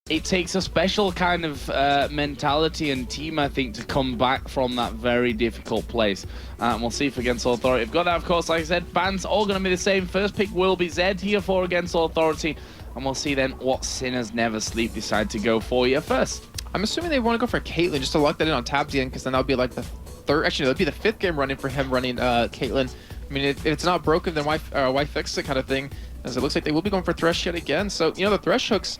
it takes a special kind of mentality and team, I think, to come back from that very difficult place. And we'll see if Against Authority have got that, of course. Like I said, bans all going to be the same. First pick will be Zed here for Against Authority. And we'll see then what Sinners Never Sleep decide to go for here first. I'm assuming they want to go for Caitlyn just to lock that in on Tabs again, because then that'll be like the third, actually, that'll be the 5th game running for him running Caitlyn. I mean, if it's not broken, then why fix it kind of thing, as it looks like they will be going for Thresh yet again. So, you know, the Thresh hooks,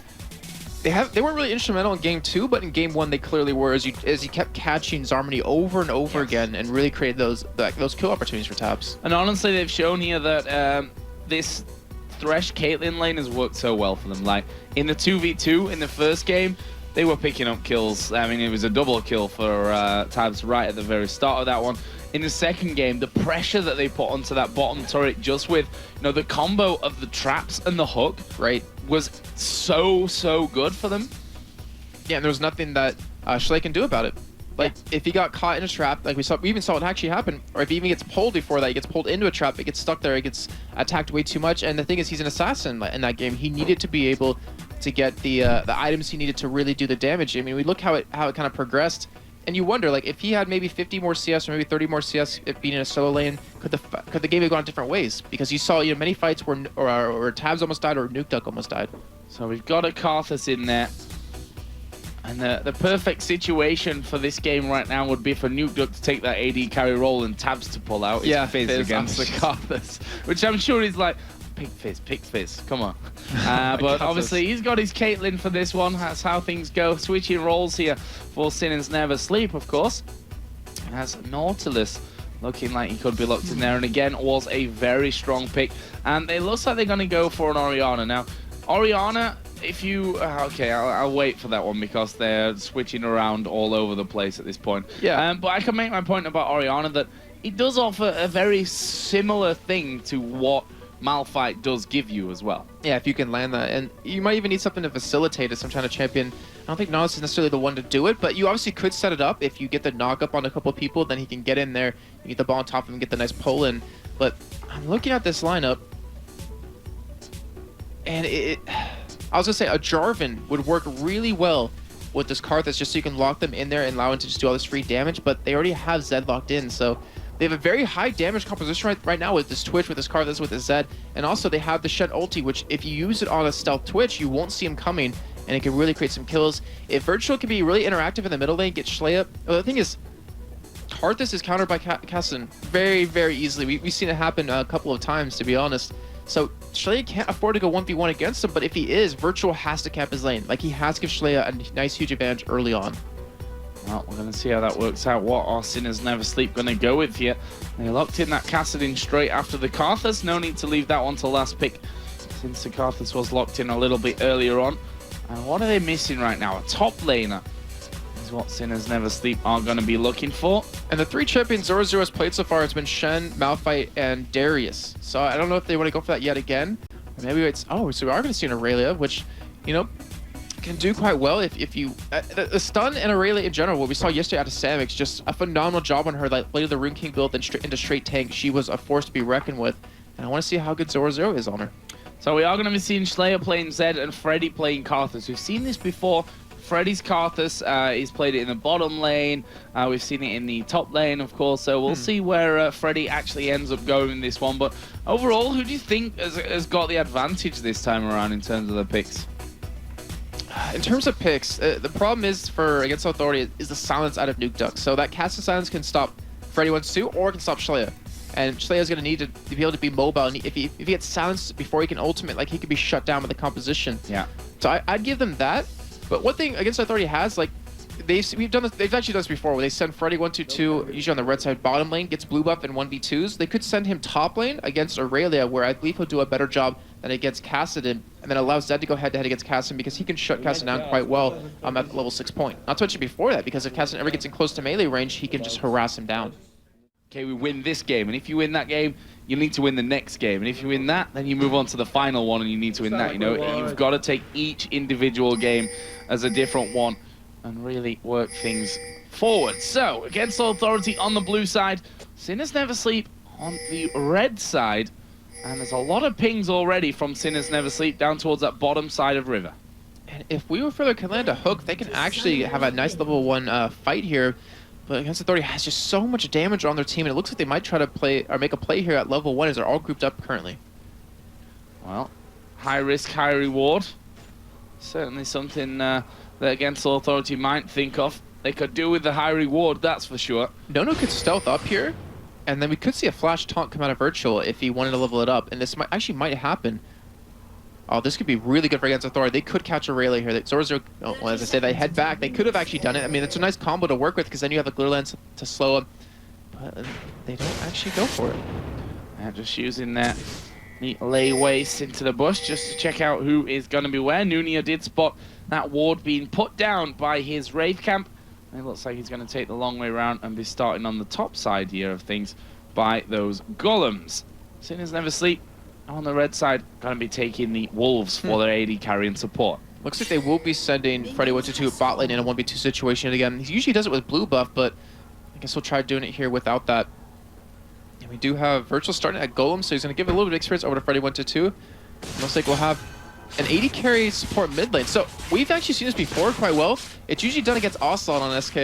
they weren't really instrumental in game 2, but in game 1 they clearly were, as you kept catching Zarmony over and over again and really created those kill opportunities for Tabs. And honestly, they've shown here that this Thresh Caitlyn lane has worked so well for them. Like in the 2v2 in the first game, they were picking up kills. I mean, it was a double kill for Tabs right at the very start of that one. In the second game, the pressure that they put onto that bottom turret, just with, you know, the combo of the traps and the hook, right, was so good for them. Yeah, and there was nothing that Schley can do about it. Like, if he got caught in a trap, like we even saw it actually happen, or if he even gets pulled before that, he gets pulled into a trap, it gets stuck there, he gets attacked way too much. And the thing is, he's an assassin in that game. He needed to be able to get the items he needed to really do the damage. I mean, we look how it kind of progressed. And you wonder, like, if he had maybe 50 more CS or maybe 30 more CS if being in a solo lane, could the game have gone different ways? Because you saw, you know, many fights where Tabs almost died or Nuke Duck almost died. So we've got a Karthus in there. And the perfect situation for this game right now would be for Nuke Duck to take that AD carry role and Tabs to pull out. Yeah, Fizz against the Karthus, which I'm sure is like, pick Fizz, come on. But obviously he's got his Caitlyn for this one. That's how things go. Switching roles here for Sinners Never Sleep, of course. As Nautilus looking like he could be locked in there, and again was a very strong pick. And it looks like they're going to go for an Orianna. Now, Orianna, if you... okay, I'll wait for that one because they're switching around all over the place at this point. Yeah. But I can make my point about Orianna that it does offer a very similar thing to what Malphite does give you as well. Yeah, if you can land that. And you might even need something to facilitate it, some kind of champion. I don't think Nautilus is necessarily the one to do it, but you obviously could set it up. If you get the knock up on a couple of people, then he can get in there, you get the ball on top of him, get the nice pull in. But I'm looking at this lineup, and I was going to say a Jarvan would work really well with this Karthus, just so you can lock them in there and allow him to just do all this free damage, but they already have Zed locked in, so they have a very high damage composition right now with this Twitch, with this Karthus, with the Zed, and also they have the Shed ulti, which if you use it on a stealth Twitch, you won't see him coming, and it can really create some kills. If Virtual can be really interactive in the middle lane, get Schley up, well, the thing is, Karthus is countered by Kassan very, very easily. We've seen it happen a couple of times, to be honest. So Schley can't afford to go 1v1 against him, but if he is, Virtual has to camp his lane. Like, he has to give Schley a nice, huge advantage early on. Well, we're going to see how that works out. What are Sinners Never Sleep going to go with here? They locked in that Kassadin straight after the Karthus. No need to leave that one to last pick, since the Karthus was locked in a little bit earlier on. And what are they missing right now? A top laner is what Sinners Never Sleep are going to be looking for. And the 3 champions Zoro has played so far has been Shen, Malphite, and Darius. So I don't know if they want to go for that yet again. Or maybe it's... Oh, so we are going to see an Aurelia, which, you know, can do quite well if you... the stun and Aurelia in general, what we saw yesterday out of Samix, just a phenomenal job on her. Like, later the Rune King build, then into straight tank. She was a force to be reckoned with. And I want to see how good Zoro is on her. So we are going to be seeing Slayer playing Zed and Freddy playing Karthus. We've seen this before. Freddy's Karthus, he's played it in the bottom lane. We've seen it in the top lane, of course. So we'll see where Freddy actually ends up going in this one. But overall, who do you think has got the advantage this time around in terms of the picks? In terms of picks, the problem is for Against Authority is the silence out of Nuke Duck. So that cast of silence can stop Freddy 1-2 or it can stop Schleia. And Schleia is going to need to be able to be mobile. And if he gets silenced before he can ultimate, like, he could be shut down with the composition. Yeah. So I'd give them that. But one thing Against Authority has, like, they've actually done this before, where they send Freddy 1-2-2, usually on the red side bottom lane, gets blue buff in 1v2s. They could send him top lane against Aurelia, where I believe he'll do a better job than against Kassadin, and then allows Zed to go head-to-head against Kassadin, because he can shut Kassadin down quite well at the level 6 point. Not to mention before that, because if Kassadin ever gets in close to melee range, he can just harass him down. Okay, we win this game, and if you win that game, you need to win the next game. And if you win that, then you move on to the final one, and you need to win that. You know, you've got to take each individual game as a different one and really work things forward. So, Against Authority on the blue side, Sinners Never Sleep on the red side. And there's a lot of pings already from Sinners Never Sleep down towards that bottom side of River. And if we were further can land a hook, they can actually have a nice level 1 fight here. But Against Authority has just so much damage on their team, and it looks like they might try to play or make a play here at level 1 as they're all grouped up currently. Well, high risk, high reward. Certainly something that Against Authority might think of. They could do with the high reward, that's for sure. Nono could stealth up here, and then we could see a flash taunt come out of Virtual if he wanted to level it up, and this might happen. Oh, this could be really good for Against Authority. They could catch a Rayleigh here. Zoro, well, as I say, they head back. They could have actually done it. I mean, it's a nice combo to work with because then you have a Glare Lance to slow them, but they don't actually go for it. And just using that neat lay waste into the bush just to check out who is going to be where. Nunia did spot that ward being put down by his Wraith Camp. And it looks like he's going to take the long way around and be starting on the top side here of things by those golems. Sinners Never Sleep on the red side going to be taking the Wolves for their AD carry and support. Looks like they will be sending Freddy122 bot lane in a 1v2 situation again. He usually does it with blue buff, but I guess we'll try doing it here without that. And we do have Virtual starting at Golem, so he's going to give a little bit of experience over to Freddy122. Looks like we'll have an AD carry support mid lane. So we've actually seen this before quite well. It's usually done against Ocelot on SK.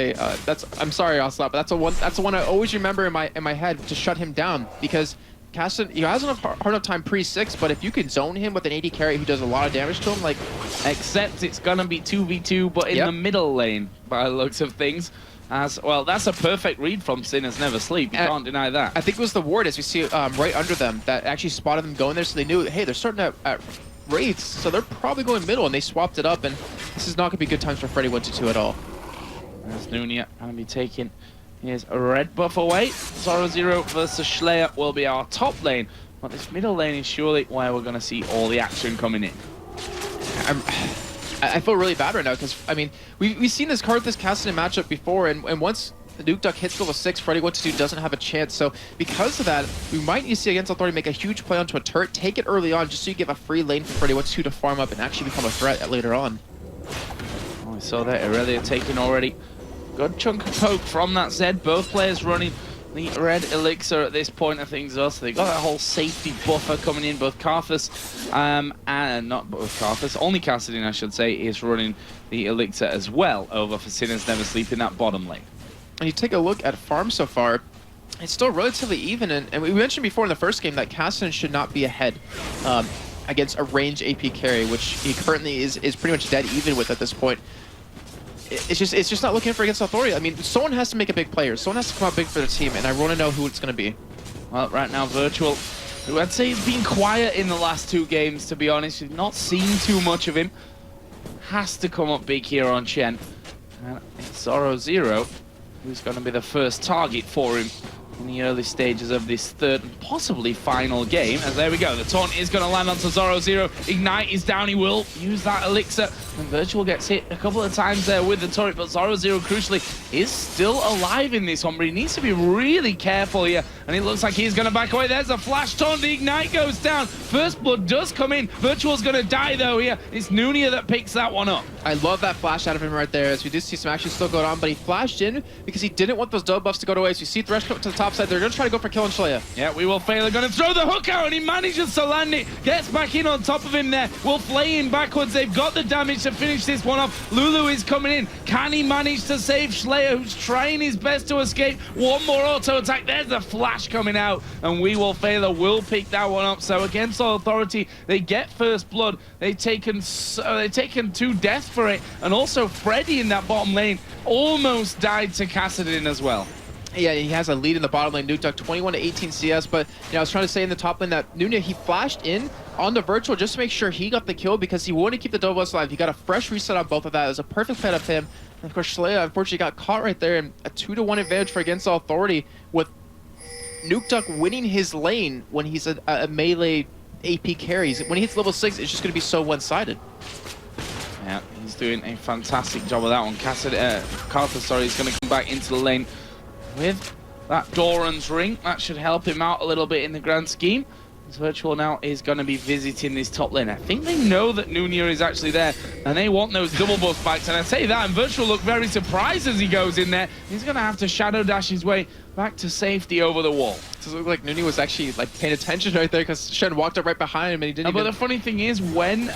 I'm sorry, Ocelot, but that's the one I always remember in my head to shut him down, because Caston, he has hard enough time pre-6, but if you can zone him with an AD carry who does a lot of damage to him, like... Except it's going to be 2v2, but in the middle lane, by the looks of things. As well, that's a perfect read from Sinners Never Sleep. You can't deny that. I think it was the ward, as we see right under them, that actually spotted them going there, so they knew, hey, they're starting at Wraiths, so they're probably going middle, and they swapped it up, and this is not going to be good times for Freddy122 at all. There's Nunia going to be taking his red buff away. Zoro Zero versus Schleyer will be our top lane, but this middle lane is surely where we're going to see all the action coming in. I feel really bad right now, because, I mean, we've seen this card, this Caston matchup before, and once Nuke Duck hits level 6, Freddy122 doesn't have a chance. So because of that, we might need to see Against Authority make a huge play onto a turret, take it early on, just so you give a free lane for Freddy122 to farm up and actually become a threat later on. Oh, we saw that Aurelia taking already good chunk of poke from that Zed. Both players running the red elixir at this point of things also. They got that whole safety buffer coming in. Both Karthus and not both Karthus, only Kassadin I should say, is running the elixir as well over for Sinners Never Sleep in that bottom lane. And you take a look at farm so far, it's still relatively even, and we mentioned before in the first game that Kassadin should not be ahead against a range AP carry, which he currently is pretty much dead even with at this point. It's just not looking for Against Authority. I mean, someone has to make a big player. Someone has to come out big for the team, and I want to know who it's going to be. Well, right now, Virtual, who I'd say has been quiet in the last 2 games, to be honest. We've not seen too much of him. Has to come up big here on Chen. And it's Zoro Zero who's going to be the first target for him in the early stages of this third and possibly final game. As there we go, the taunt is going to land onto Zoro Zero. Ignite is down, he will use that elixir. And Virtual gets hit a couple of times there with the turret, but Zoro Zero, crucially, is still alive in this one, but he needs to be really careful here. And it looks like he's going to back away. There's a flash taunt, the Ignite goes down. First blood does come in. Virtual's going to die though here. It's Nunia that picks that one up. I love that flash out of him right there, as we do see some action still going on, but he flashed in because he didn't want those dub buffs to go away. So you see Thresh come up to the top side. They're going to try to go for kill on Schleyer. Yeah, we will fail. They're going to throw the hook out, and he manages to land it. Gets back in on top of him there. Will flay him backwards. They've got the damage to finish this one off. Lulu is coming in. Can he manage to save Schleyer, who's trying his best to escape? One more auto attack. There's the flash coming out, and we will fail. Will pick that one up. So Against Authority, they get first blood. They've taken 2 deaths for it, and also Freddy in that bottom lane almost died to Kassadin as well. Yeah, he has a lead in the bottom lane. Nuke Duck 21 to 18 CS, but I was trying to say in the top lane that Nunia, he flashed in on the Virtual just to make sure he got the kill because he wanted to keep the double buffs alive. He got a fresh reset on both of that. It was a perfect play of him. And of course, Schleyer unfortunately got caught right there, and a 2-to-1 advantage for Against Authority with Nuke Duck winning his lane when he's a melee AP carries. When he hits level 6, it's just going to be so one-sided. Yeah, he's doing a fantastic job of that one. Karthus, is going to come back into the lane with that Doran's ring. That should help him out a little bit in the grand scheme. Virtual now is going to be visiting this top lane. I think they know that Nunia is actually there, and they want those double buff backs. And I say that, and Virtual look very surprised as he goes in there. He's going to have to shadow dash his way back to safety over the wall. Does it look like Nunia was actually like paying attention right there, because Shen walked up right behind him and he didn't even... But the funny thing is, when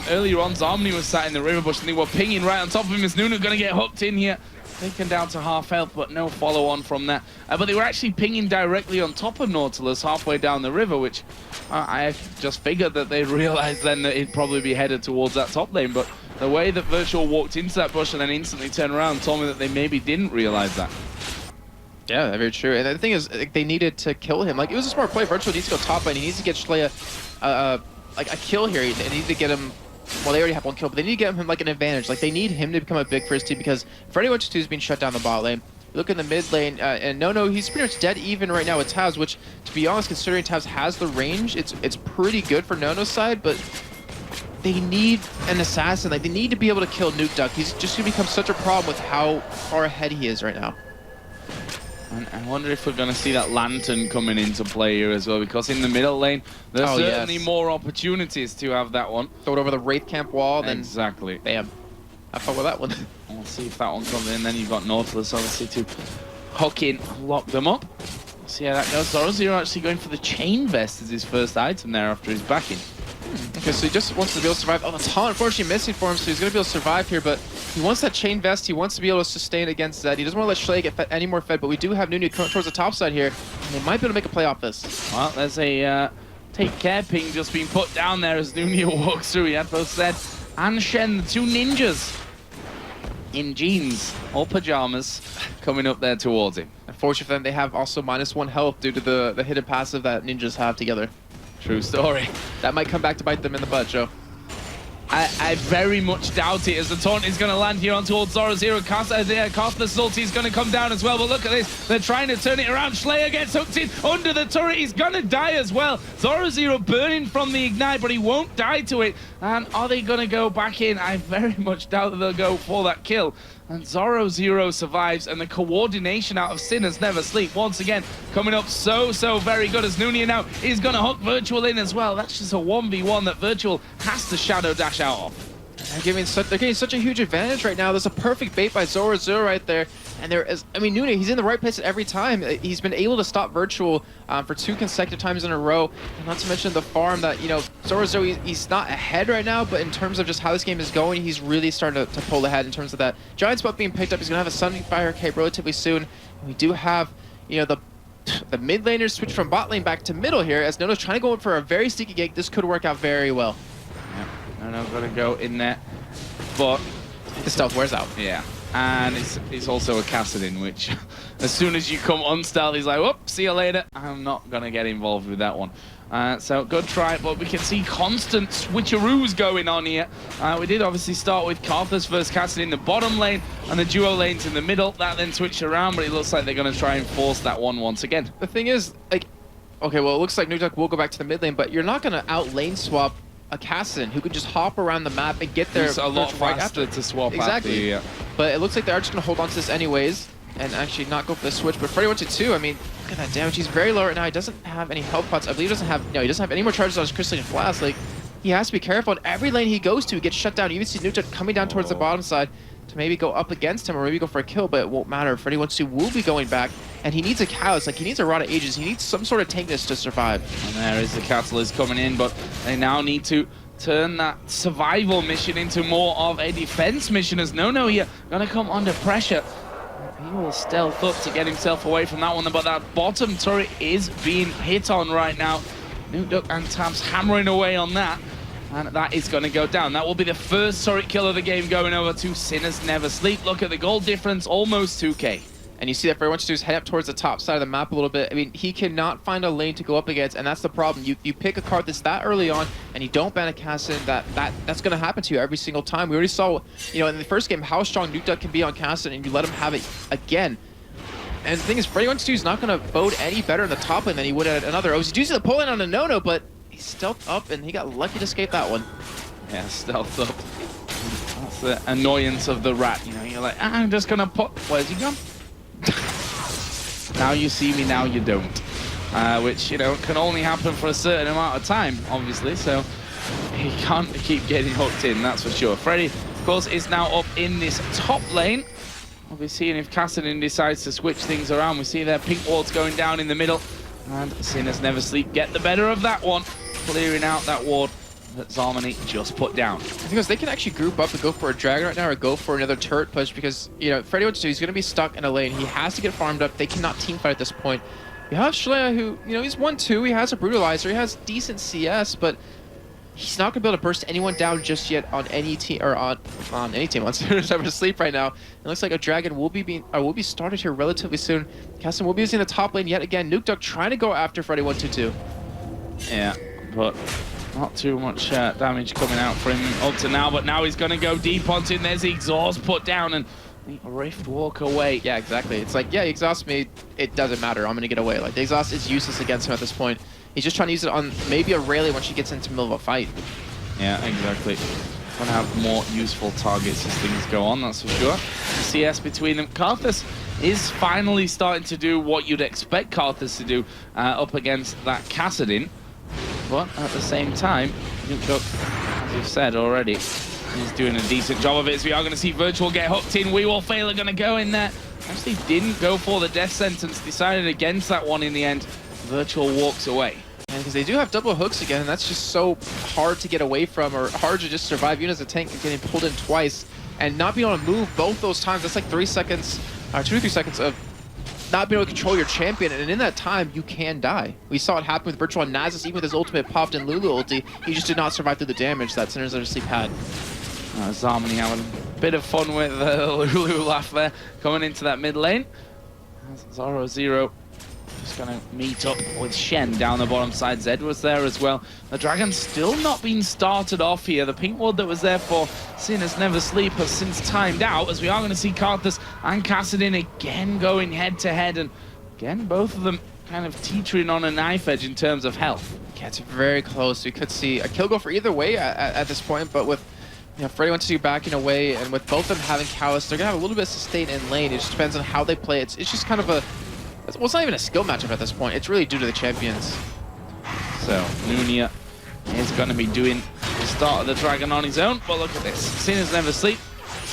earlier on Zomni was sat in the river bush and they were pinging right on top of him, is Nunia going to get hooked in here? Taken down to half health, but no follow on from that. But they were actually pinging directly on top of Nautilus halfway down the river, which I just figured that they'd realize then that he'd probably be headed towards that top lane. But the way that Virtual walked into that bush and then instantly turned around told me that they maybe didn't realize that. Yeah, very true. And the thing is, like, they needed to kill him. Like, it was a smart play. Virtual needs to go top lane. He needs to get Shlaya like a kill here. They need to get him. Well, they already have one kill, but they need to get him like an advantage. Like, they need him to become a big first team, because Freddy 1-2 is being shut down the bot lane. Look in the mid lane, and no, he's pretty much dead even right now with Taz, which, to be honest, considering Taz has the range, it's pretty good for Nono's side, but they need an assassin. Like, they need to be able to kill Nuke Duck. He's just going to become such a problem with how far ahead he is right now. And I wonder if we're going to see that Lantern coming into play here as well, because in the middle lane, there's certainly more opportunities to have that one. Throw it over the Wraith Camp wall, then... Exactly. Bam. Have fun with that one. We'll see if that one comes in. Then you've got Nautilus, obviously, to hook in, lock them up. See how that goes. Zorozero actually going for the Chain Vest as his first item there after his backing. Okay, so he just wants to be able to survive. Oh, the taunt unfortunately missing for him, so he's going to be able to survive here, but he wants that Chain Vest. He wants to be able to sustain against Zed. He doesn't want to let Shlay get any more fed, but we do have Nunia coming towards the top side here, and they might be able to make a play off this. Well, there's a take care ping just being put down there as Nunia walks through. He had both Zed and Shen, the two ninjas in jeans or pajamas, coming up there towards him. Unfortunately for them, they have also -1 health due to the hidden passive that ninjas have together. True story. That might come back to bite them in the butt, Joe. I very much doubt it, as the taunt is going to land here on towards Zorozero. Karthus' ulti is going to come down as well, but look at this. They're trying to turn it around. Slayer gets hooked in under the turret. He's going to die as well. Zorozero burning from the ignite, but he won't die to it. And are they going to go back in? I very much doubt that they'll go for that kill. And Zorozero survives, and the coordination out of Sinners Never Sleep once again coming up so very good, as Nunia now is going to hook Virtual in as well. That's just a 1v1 that Virtual has to shadow dash out of. They're getting such a huge advantage right now. There's a perfect bait by Zorozero right there. And there is, I mean, Nunia, he's in the right place at every time. He's been able to stop Virtual for 2 consecutive times in a row. And not to mention the farm that, you know, Zorozero, he's not ahead right now, but in terms of just how this game is going, he's really starting to pull ahead in terms of that Giant Spot being picked up. He's going to have a Sunfire cape relatively soon. And we do have, you know, the mid laners switch from bot lane back to middle here, as Nono's trying to go in for a very sneaky gank. This could work out very well. Yeah, Nono got to go in there, but the stealth wears out. Yeah. And it's also a Kassadin, which as soon as you come unstealth, he's like, whoop, see you later. I'm not going to get involved with that one. So good try, but we can see constant switcheroos going on here. We did obviously start with Karthus versus Kassadin in the bottom lane and the duo lanes in the middle. That then switched around, but it looks like they're going to try and force that one once again. The thing is, like, okay, well, it looks like Nuke Duck will go back to the mid lane, but you're not going to out lane swap a Kassadin who could just hop around the map and get there. It's a lot faster to swap exactly. After, yeah. But it looks like they're just going to hold on to this anyways and actually not go for the switch. But Freddy 1-2, I mean, look at that damage. He's very low right now. He doesn't have any health pots. I believe he doesn't have, no, he doesn't have any more charges on his Crystalline Flask. Like, he has to be careful. And every lane he goes to, he gets shut down. You even see Nuke Duck coming down towards the bottom side to maybe go up against him or maybe go for a kill, but it won't matter. Freddy 1-2 will be going back, and he needs a Callus. Like, he needs a Rod of Ages. He needs some sort of tankness to survive. And there is the Catalyst coming in, but they now need to turn that survival mission into more of a defense mission, as Nono here gonna come under pressure. He will stealth up to get himself away from that one, but that bottom turret is being hit on right now. Nuke Duck and Tabs hammering away on that, and that is going to go down. That will be the first turret kill of the game, going over to Sinners Never Sleep. Look at the gold difference, almost 2k. And you see that Freddy 1-2 is heading up towards the top side of the map a little bit. I mean, he cannot find a lane to go up against, and that's the problem. You pick a card that's that early on, and you don't ban a Kassadin, that's going to happen to you every single time. We already saw, you know, in the first game how strong Nuke Duck can be on Kassadin, and you let him have it again. And the thing is, Freddy 1-2 is not going to bode any better in the top lane than he would at another. Oh, he's using the pull in on a Nono, but he stealthed up, and he got lucky to escape that one. Yeah, stealth up. That's the annoyance of the rat. You know, you're like, I'm just going to put... Where's he gone? Now you see me, now you don't. which, you know, can only happen for a certain amount of time, obviously, so he can't keep getting hooked in, that's for sure. Freddy, of course, is now up in this top lane. We'll be seeing if Kassadin decides to switch things around. We see their pink wards going down in the middle, and Sinners Never Sleep get the better of that one, clearing out that ward that Zalmany just put down. Because they can actually group up and go for a dragon right now or go for another turret push because, you know, Freddy what to do, he's going to be stuck in a lane. He has to get farmed up. They cannot team fight at this point. You have Shlea who, you know, he's 1-2. He has a brutalizer. He has decent CS, but he's not going to be able to burst anyone down just yet on any team, or on any team on Sinners Never Sleep right now. It looks like a dragon will be started here relatively soon. Kassadin will be using the top lane yet again. Nukeduck trying to go after Freddy 1-2-2. Yeah, but not too much damage coming out for him up to now, but now he's going to go deep onto him. There's the exhaust put down and the Rift walk away. Yeah, exactly. It's like, yeah, he exhausts me. It doesn't matter. I'm going to get away. Like, the exhaust is useless against him at this point. He's just trying to use it on maybe a Rayleigh when she gets into the middle of a fight. Yeah, exactly. Going to have more useful targets as things go on, that's for sure. CS between them. Karthus is finally starting to do what you'd expect Karthus to do up against that Kassadin. But at the same time, as you've said already, he's doing a decent job of it. So we are going to see Virtual get hooked in. We Will Fail are going to go in there. Actually didn't go for the death sentence, decided against that one in the end. Virtual walks away. And because they do have double hooks again, and that's just so hard to get away from, or hard to just survive, even as a tank getting pulled in twice, and not being able to move both those times. That's like 3 seconds, 2 to 3 seconds of not being able to control your champion, and in that time, you can die. We saw it happen with Virtual and Nasus, even with his ultimate popped in Lulu ulti, he just did not survive through the damage that Sinners Never Sleep had. Zalmany having a bit of fun with Lulu laugh there, coming into that mid lane. Zoro just going to meet up with Shen down the bottom side. Zed was there as well. The Dragon's still not been started off here. The pink ward that was there for Sinners Never Sleep has since timed out, as we are going to see Karthus and Kassadin again going head to head, and again both of them kind of teetering on a knife edge in terms of health. Yeah, it's very close. We could see a kill go for either way at this point, but with, you know, Freddy 1-2 backing away, and with both of them having Callus, they're going to have a little bit of sustain in lane. It just depends on how they play. It's just kind of a, well, it's not even a skill matchup at this point. It's really due to the champions. So, Nunia is going to be doing the start of the Dragon on his own, but look at this. Sinners Never Sleep,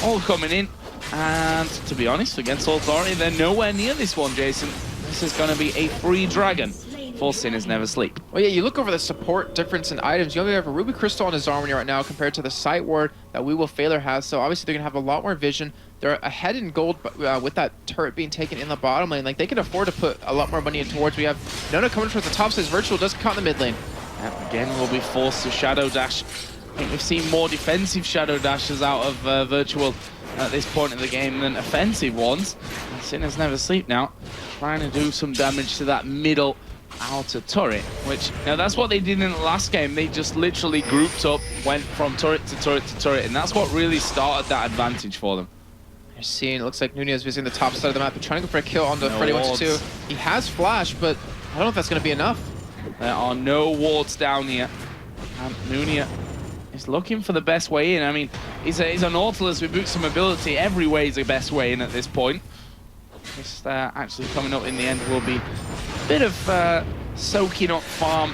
all coming in, and to be honest, against Authority, they're nowhere near this one, Jason. This is going to be a free Dragon for Sinners Never Sleep. Well, yeah, you look over the support difference in items. You only have a Ruby Crystal on his armor right now compared to the Sight Ward that We Will Failure has, so obviously they're going to have a lot more vision. They're ahead in gold with that turret being taken in the bottom lane. Like, they can afford to put a lot more money in towards. We have Nona coming towards the top, says Virtual does cut in the mid lane. And again, we'll be forced to Shadow Dash. I think we've seen more defensive Shadow Dashes out of Virtual at this point of the game than offensive ones. And Sinners Never Sleep now, trying to do some damage to that middle outer turret, which, you know, that's what they did in the last game. They just literally grouped up, went from turret to turret to turret, and that's what really started that advantage for them. You're seeing, it looks like Nunia is visiting the top side of the map and trying to go for a kill on the Freddy 1-2. He has flash, but I don't know if that's going to be enough. There are no wards down here, and Nunia is looking for the best way in. I mean, he's a Nautilus with boots and mobility. Every way is the best way in at this point. Just actually coming up in the end will be a bit of soaking up farm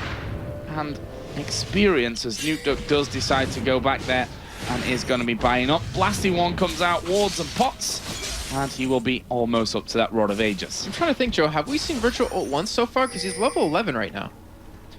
and experience, as Nukeduck does decide to go back there and is going to be buying up. Blasting one comes out, wards and pots, and he will be almost up to that Rod of Ages. I'm trying to think, Joe, have we seen Virtual ult once so far? Because he's level 11 right now.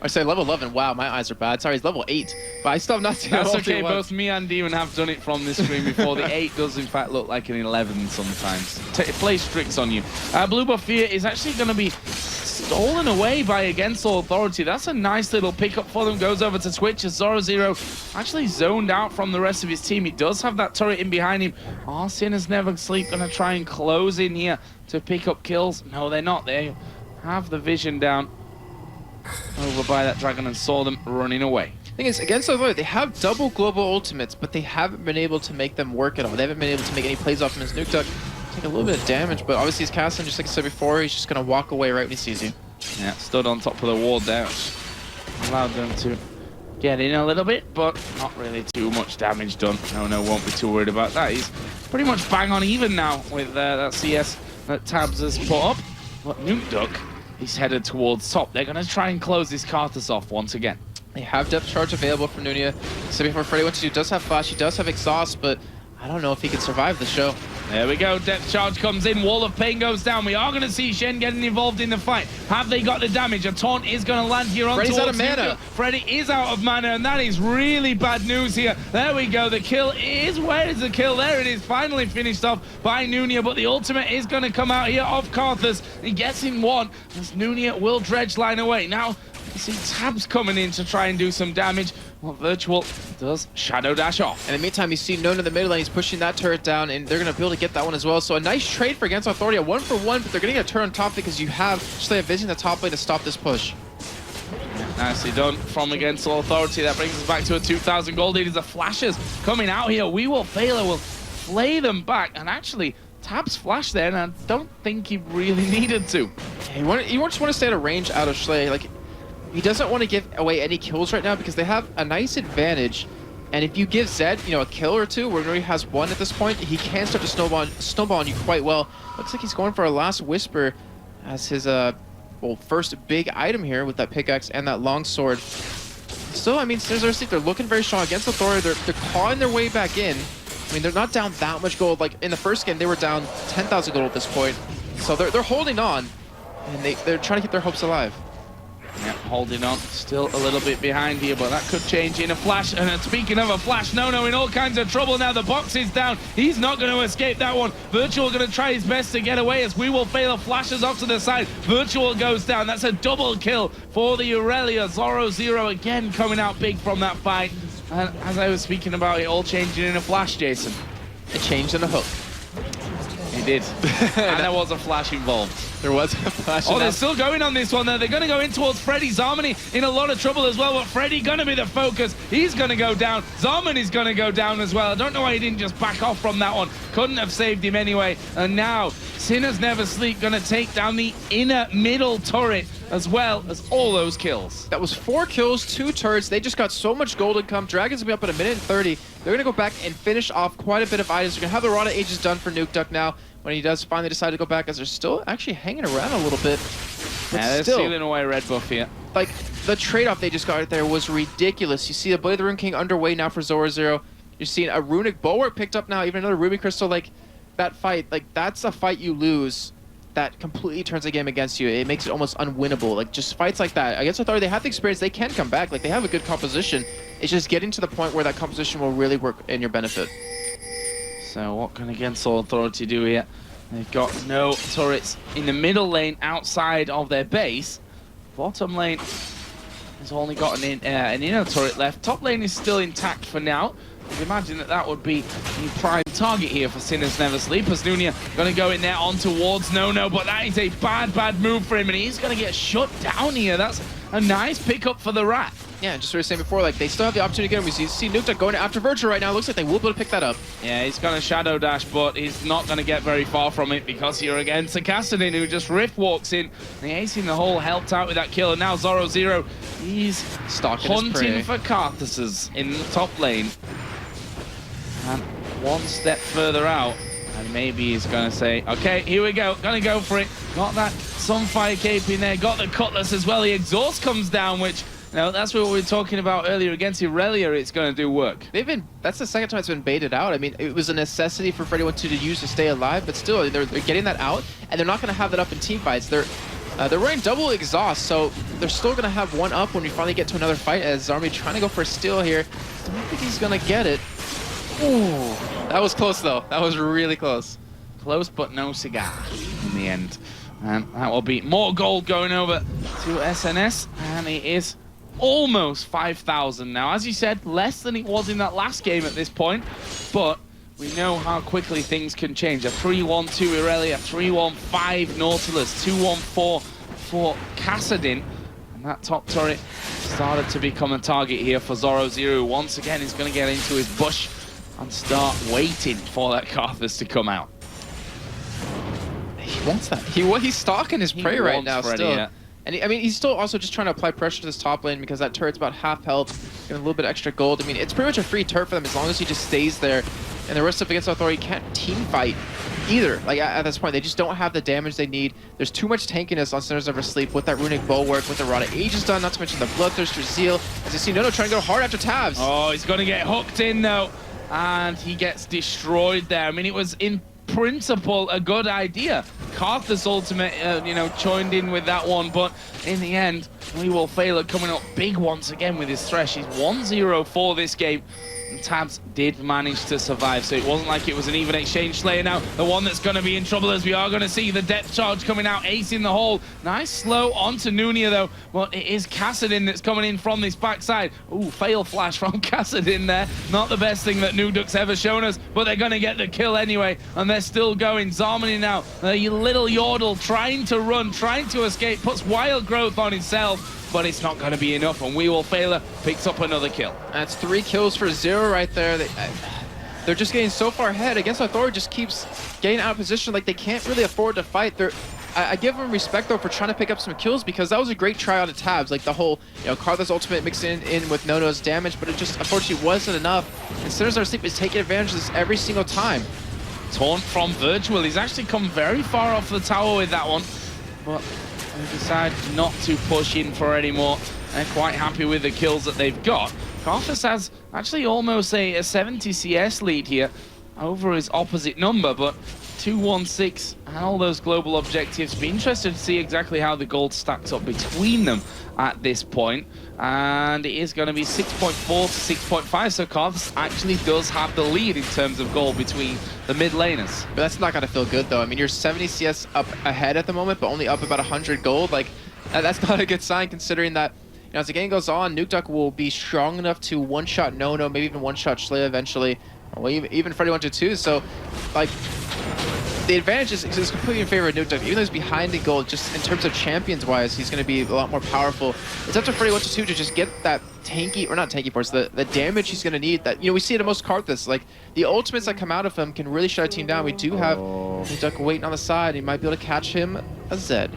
I say level 11. Wow, my eyes are bad. Sorry, he's level 8. But I still have not seen That's okay. Both me and Demon have done it from this screen before. The 8 does, in fact, look like an 11 sometimes. It plays tricks on you. Blue Buff here is actually going to be stolen away by Against All Authority. That's a nice little pickup for them. Goes over to Twitch as Zoro actually zoned out from the rest of his team. He does have that turret in behind him. Are Sinners Never Sleep going to try and close in here to pick up kills? No, they're not. They have the vision down over by that Dragon and saw them running away. Thing is, Against Authority, they have double global ultimates, but they haven't been able to make them work at all. They haven't been able to make any plays off him as Nukeduck. Take a little bit of damage, but obviously he's casting, just like I said before, he's just going to walk away right when he sees you. Yeah, stood on top of the ward there, which allowed them to get in a little bit, but not really too much damage done. No, won't be too worried about that. He's pretty much bang on even now with that CS that Tabs has put up. But Nukeduck He's headed towards top. They're going to try and close this Karthus off once again. They have depth charge available for Nunia. So before Freddy does have flash, he does have exhaust, but I don't know if he can survive the show. There we go. Depth charge comes in. Wall of pain goes down. We are going to see Shen getting involved in the fight. Have they got the damage? A taunt is going to land here on Freddy's out of Nunia. mana. Freddy is out of mana, and that is really bad news here. There we go. The kill is... Where is the kill? There it is. Finally finished off by Nunia, but the ultimate is going to come out here off Karthus. He gets in one, as Nunia will dredge line away. Now, you see Tabs coming in to try and do some damage. Well, Virtual does Shadow Dash off. In the meantime, you see Nona in the middle lane. He's pushing that turret down, and they're going to be able to get that one as well. So a nice trade for Against Authority, a 1-for-1, but they're getting a turn on top because you have Slay Vision the top lane to stop this push. Nicely done from Against Authority. That brings us back to a 2,000 gold lead. The flashes coming out here. We will fail. Will flay them back. And actually, Tabs flash there, and I don't think he really needed to. Yeah, you just want to stay at a range out of Slay. Like, he doesn't want to give away any kills right now because they have a nice advantage. And if you give Zed, you know, a kill or two, where he already has one at this point, he can start to snowball on you quite well. Looks like he's going for a last whisper as his first big item here with that pickaxe and that longsword. Still, I mean, they're looking very strong against Authority. They're clawing their way back in. I mean, they're not down that much gold. Like in the first game, they were down 10,000 gold at this point. So they're holding on, and they're trying to keep their hopes alive. Yeah, holding on, still a little bit behind here, but that could change in a flash. And speaking of a flash, No in all kinds of trouble now. The box is down. He's not going to escape that one. Virtual going to try his best to get away as we will fail. Flashes off to the side. Virtual goes down. That's a double kill for the Aurelia. Zoro again coming out big from that fight. And as I was speaking about, it all changing in a flash, Jason. It changed in a hook. It did. And there was a flash involved. There was a flash. Oh, they're still going on this one though. They're going to go in towards Freddy. Zarmany in a lot of trouble as well, but Freddy going to be the focus. He's going to go down. Zarmany's going to go down as well. I don't know why he didn't just back off from that one. Couldn't have saved him anyway. And now, Sinners Never Sleep going to take down the inner middle turret as well as all those kills. That was 4 kills, 2 turrets. They just got so much gold income. Dragon's going to be up in 1:30. They're going to go back and finish off quite a bit of items. They're going to have the Rana Ages done for Nuke Duck now when he does finally decide to go back, as they're still actually hanging around a little bit. But yeah, they're stealing away red buff here. Like, the trade-off they just got right there was ridiculous. You see the Blade of the Rune King underway now for Zoro Zero. You're seeing a Runic Bulwark picked up now, even another Ruby Crystal. Like, that fight, like, that's a fight you lose that completely turns the game against you. It makes it almost unwinnable. Like, just fights like that. Against Authority, they have the experience. They can come back. Like, they have a good composition. It's just getting to the point where that composition will really work in your benefit. So what can Against Authority do here? They've got no turrets in the middle lane outside of their base. Bottom lane has only got an inner turret left. Top lane is still intact for now. I'd imagine that would be the prime target here for Sinners Never Sleep. As Nunia going to go in there on towards No, but that is a bad move for him, and he's going to get shut down here. That's a nice pickup for the Rat. Yeah, just what we were saying before, like, they still have the opportunity to get him. We see Nuke Duck going after Virtual right now. Looks like they will be able to pick that up. Yeah, he's going to Shadow Dash, but he's not going to get very far from it because you're against a Kassadin who just Rift walks in. And the Ace in the hole helped out with that kill, and now Zoro Zero, he's hunting for Karthuses in the top lane. And one step further out, and maybe he's going to say, okay, here we go, going to go for it. Got that Sunfire Cape in there, got the Cutlass as well. The exhaust comes down, which, you know, that's what we were talking about earlier. Against Aurelia, it's going to do work. That's the second time it's been baited out. I mean, it was a necessity for Freddy 1-2 to use to stay alive, but still, they're getting that out, and they're not going to have that up in teamfights. They're running double exhaust, so they're still going to have one up when we finally get to another fight, as Zarmy trying to go for a steal here. Don't think he's going to get it. Ooh, that was close, though. That was really close. Close, but no cigar in the end. And that will be more gold going over to SNS, and it is almost 5,000 now. As you said, less than it was in that last game at this point, but we know how quickly things can change. A 3-1-2 Aurelia, 3-1-5 Nautilus, 2-1-4 for Kassadin. And that top turret started to become a target here for Zoro Zero. Once again, he's going to get into his bush and start waiting for that Karthus to come out. He wants that. He's stalking his prey right now still. Yeah. And I mean, he's still also just trying to apply pressure to this top lane because that turret's about half health, getting a little bit extra gold. I mean, it's pretty much a free turret for them as long as he just stays there. and the rest of Against Authority can't team fight either. Like at this point, they just don't have the damage they need. There's too much tankiness on Sinners Never Sleep with that Runic Bulwark, with the Rod of Ages done, not to mention the Bloodthirster Zeal. As you see, Nono trying to go hard after tabs. Oh, he's going to get hooked in though, and he gets destroyed there. I mean, it was in principle a good idea. Karthus ultimate, you know, joined in with that one, but in the end, we will fail at coming up big once again with his Thresh. He's 1-0 for this game. And Tabs did manage to survive, so it wasn't like it was an even exchange. Slayer now, the one that's going to be in trouble, as we are going to see the depth charge coming out, Ace in the hole. Nice slow onto Nunia though, but it is Kassadin that's coming in from this backside. Ooh, fail flash from Kassadin there. Not the best thing that Nukduk's ever shown us, but they're going to get the kill anyway, and they're still going. Zarmany now, the little Yordle trying to run, trying to escape, puts Wild Growth on himself, but it's not going to be enough, and We Will Failure picks up another kill. That's 3 kills for 0 right there. They're just getting so far ahead. Against Authority just keeps getting out of position. Like, they can't really afford to fight. I give them respect, though, for trying to pick up some kills, because that was a great try out of Tabs. Like, the whole, you know, Karthus ultimate mixed in with Nono's damage, but it just, unfortunately, wasn't enough. And Sinners Never Sleep is taking advantage of this every single time. Taunt from Virtual. He's actually come very far off the tower with that one, but they decide not to push in for any more. They're quite happy with the kills that they've got. Karthus has actually almost a 70 CS lead here over his opposite number, but 2-1-6 and all those global objectives. Be interested to see exactly how the gold stacks up between them at this point. And it is going to be 6.4 to 6.5, so Karthus actually does have the lead in terms of gold between the mid laners. But that's not going to feel good, though. I mean, you're 70 CS up ahead at the moment, but only up about 100 gold. Like, that's not a good sign, considering that, you know, as the game goes on, Nukduk will be strong enough to one-shot Nono, maybe even one-shot Slay eventually, or even Freddy 1-2. So, like, the advantage is completely in favor of Nukduk. Even though he's behind in gold, just in terms of champions-wise, he's going to be a lot more powerful. It's up to Freddy 1-2 to just get that tanky, or not tanky force, the damage he's going to need. That, you know, we see it in most Karthus. Like, the ultimates that come out of him can really shut a team down. We do have Nukduk waiting on the side. He might be able to catch him a Zed.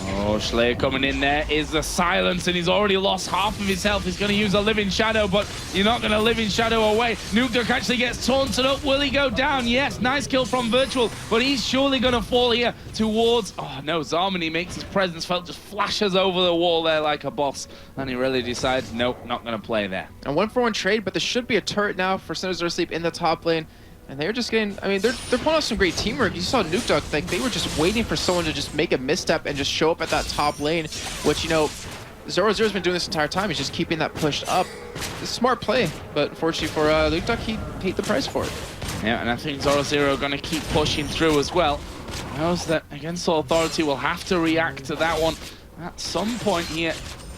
Oh, Slayer coming in there is the silence, and he's already lost half of his health. He's going to use a Living Shadow, but you're not going to Living Shadow away. Nukduk actually gets taunted up. Will he go down? Yes, nice kill from Virtual, but he's surely going to fall here towards... Oh, no, Zarmany makes his presence felt, just flashes over the wall there like a boss, and he really decides, nope, not going to play there. A 1-for-1 trade, but there should be a turret now for Sinners Never Sleep in the top lane. And they're just getting, I mean, they're pulling off some great teamwork. You saw Nukduk, like, they were just waiting for someone to just make a misstep and just show up at that top lane, which, you know, 0-0's been doing this entire time. He's just keeping that pushed up. It's a smart play, but unfortunately for Nukduk, he paid the price for it. Yeah, and I think 0-0 going to keep pushing through as well. Knows that Against Authority will have to react to that one at some point here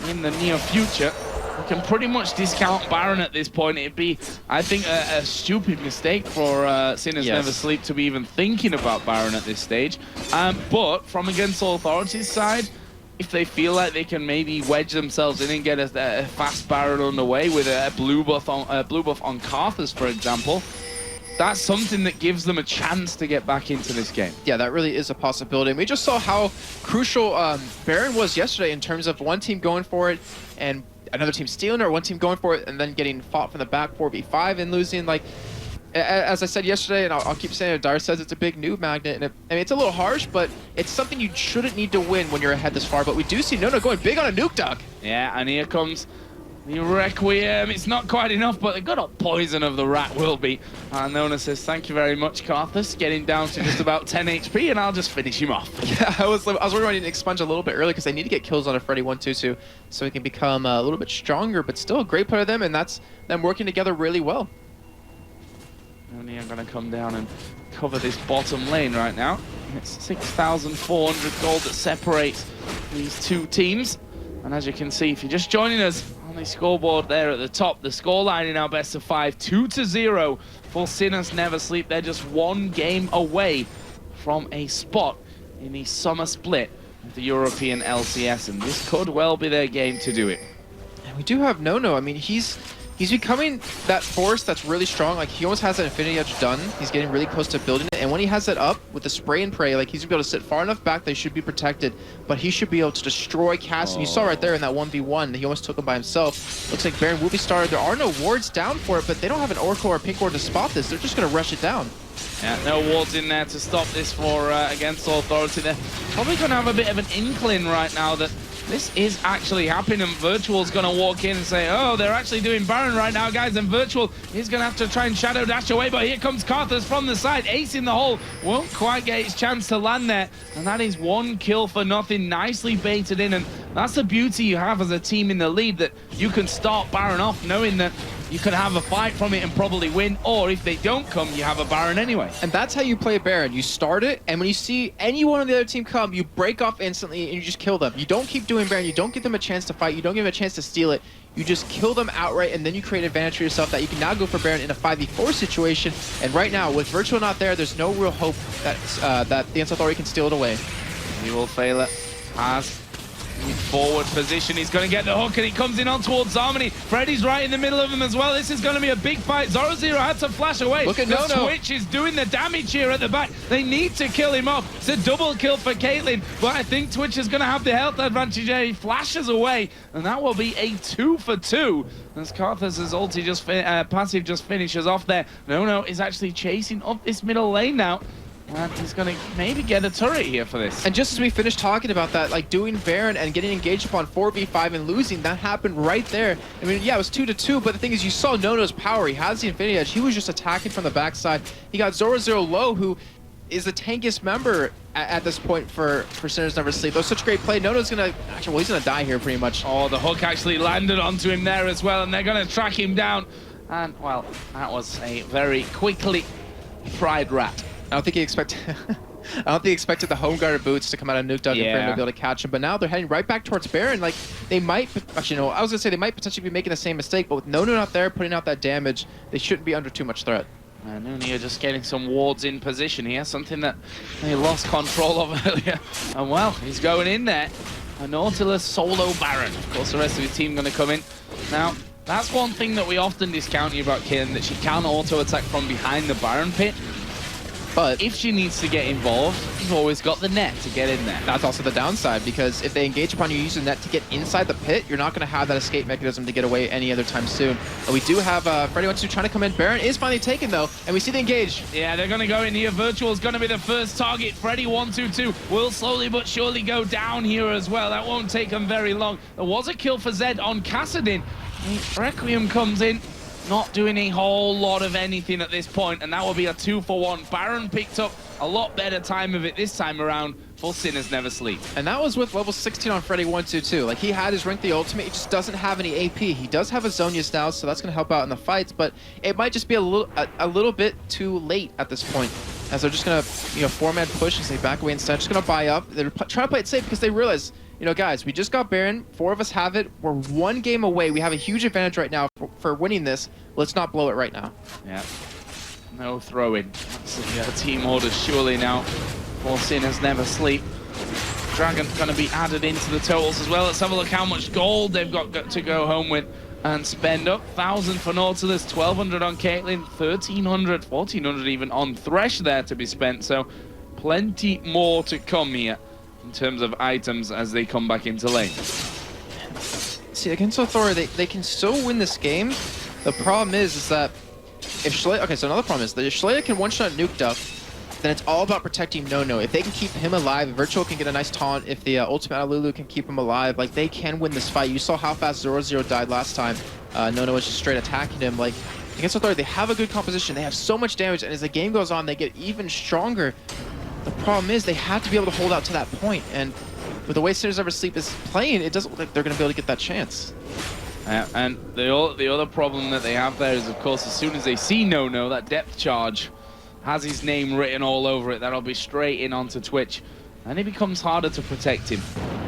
in the near future. We can pretty much discount Baron at this point. It'd be, I think, a stupid mistake for Sinners Never Sleep to be even thinking about Baron at this stage. But from Against Authority's side, if they feel like they can maybe wedge themselves in and get a fast Baron underway with a blue buff on Karthus, for example, that's something that gives them a chance to get back into this game. Yeah, that really is a possibility. And we just saw how crucial Baron was yesterday in terms of one team going for it and another team stealing it, or one team going for it and then getting fought from the back 4v5 and losing. Like, as I said yesterday, and I'll keep saying it, Dar says it's a big noob magnet, and I mean, it's a little harsh, but it's something you shouldn't need to win when you're ahead this far. But we do see Nono going big on a Nukduk. Yeah, and here comes the Requiem. It's not quite enough, but the good old poison of the rat will be. And Nono says, thank you very much, Karthus, getting down to just about 10 HP, and I'll just finish him off. Yeah, I was worried I need to expunge a little bit early, because they need to get kills on a Freddy 1-2 so he can become a little bit stronger, but still a great player of them, and that's them working together really well. Only I'm going to come down and cover this bottom lane right now. It's 6,400 gold that separates these two teams. And as you can see, if you're just joining us on the scoreboard there at the top, the scoreline in our best of 5, 2-0 for Sinners Never Sleep. They're just one game away from a spot in the summer split of the European LCS, and this could well be their game to do it. And we do have Nono. I mean, he's he's becoming that force that's really strong. Like, he almost has that Infinity Edge done. He's getting really close to building it. And when he has it up with the spray and pray, like, he's going to be able to sit far enough back that he should be protected. But he should be able to destroy Cass. And you saw right there in that 1v1 that he almost took him by himself. Looks like Baron will be started. There are no wards down for it, but they don't have an Oracle or a pink ward to spot this. They're just going to rush it down. Yeah, no wards in there to stop this for against Authority. They're probably going to have a bit of an inkling right now that this is actually happening, and Virtual's going to walk in and say, oh, they're actually doing Baron right now, guys, and Virtual is going to have to try and shadow dash away, but here comes Karthus from the side, ace in the hole, won't quite get his chance to land there, and that is 1 kill for nothing, nicely baited in, and that's the beauty you have as a team in the lead, that you can start Baron off knowing that you can have a fight from it and probably win, or if they don't come, you have a Baron anyway. And that's how you play a Baron. You start it, and when you see anyone on the other team come, you break off instantly and you just kill them. You don't keep doing Baron, you don't give them a chance to fight, you don't give them a chance to steal it. You just kill them outright, and then you create an advantage for yourself that you can now go for Baron in a 5v4 situation. And right now, with Virtual not there, there's no real hope that that the Authority can steal it away. He will fail it. Has forward position, he's going to get the hook, and he comes in on towards Harmony. Freddy's right in the middle of him as well. This is going to be a big fight. Zoro had to flash away. Look at the Twitch is doing the damage here at the back. They need to kill him off. It's a double kill for Caitlyn, but I think Twitch is going to have the health advantage here. He flashes away, and that will be a 2 for 2 as Karthus' ulti just passive just finishes off there. No is actually chasing up this middle lane now. And he's going to maybe get a turret here for this. And just as we finished talking about that, like doing Baron and getting engaged upon 4v5 and losing, that happened right there. I mean, yeah, it was 2-2, but the thing is, you saw Nono's power. He has the Infinity Edge. He was just attacking from the backside. He got Zoro low, who is the tankiest member at this point for Sinners Never Sleep. That was such a great play. Nono's going to, actually, well, he's going to die here pretty much. Oh, the hook actually landed onto him there as well, and they're going to track him down. And, well, that was a very quickly fried rat. I don't think he expected. I don't think he expected the home guard boots to come out of Nuke Dog and for him to be able to catch him. But now they're heading right back towards Baron. Like, they might, actually, no, I was gonna say they might potentially be making the same mistake. But with Nono not there, putting out that damage, they shouldn't be under too much threat. Nuni are just getting some wards in position here, something that they lost control of earlier. And well, he's going in there. A Nautilus solo Baron. Of course, the rest of his team gonna come in now. That's one thing that we often discount here about Kaylin, that she can auto attack from behind the Baron pit. But if she needs to get involved, you've always got the net to get in there. That's also the downside, because if they engage upon you using the net to get inside the pit, you're not going to have that escape mechanism to get away any other time soon. And we do have Freddy 1-2 trying to come in. Baron is finally taken, though, and we see the engage. Yeah, they're going to go in here. Virtual is going to be the first target. Freddy 1-2-2 will slowly but surely go down here as well. That won't take them very long. There was a kill for Zed on Kassadin. Requiem comes in. Not doing a whole lot of anything at this point, and that will be a 2-for-1. Baron picked up a lot better time of it this time around for Sinners Never Sleep. And that was with level 16 on Freddy 1-2-2. Like, he had his Rank the Ultimate, he just doesn't have any AP. He does have a Zonius now, so that's going to help out in the fights, but it might just be a little bit too late at this point, as they're just going to, you know, 4-man push as they back away instead. Just going to buy up. They're trying to play it safe because they realize, you know, guys, we just got Baron. 4 of us have it. We're 1 game away. We have a huge advantage right now for winning this. Let's not blow it right now. Yeah. No throw-in. That's the team order surely now for Sinners Never Sleep. Dragon's going to be added into the totals as well. Let's have a look how much gold they've got to go home with and spend up. 1,000 for Nautilus, 1,200 on Caitlyn, 1,300, 1,400 even on Thresh there to be spent. So plenty more to come here in terms of items as they come back into lane. See, against Authority, they can still win this game. The problem is that if Shalea... Okay, so another problem is that if Shalea can one-shot Nuke Duck, then it's all about protecting Nono. If they can keep him alive, Virtual can get a nice taunt. If the Ultimate Lulu can keep him alive, like, they can win this fight. You saw how fast 0-0 died last time. Nono was just straight attacking him. Like, against Authority, they have a good composition. They have so much damage, and as the game goes on, they get even stronger. The problem is they have to be able to hold out to that point, and with the way Sinners Never Sleep is playing, it doesn't look like they're going to be able to get that chance. And the other problem that they have there is, of course, as soon as they see Nono, that depth charge has his name written all over it. That'll be straight in onto Twitch, and it becomes harder to protect him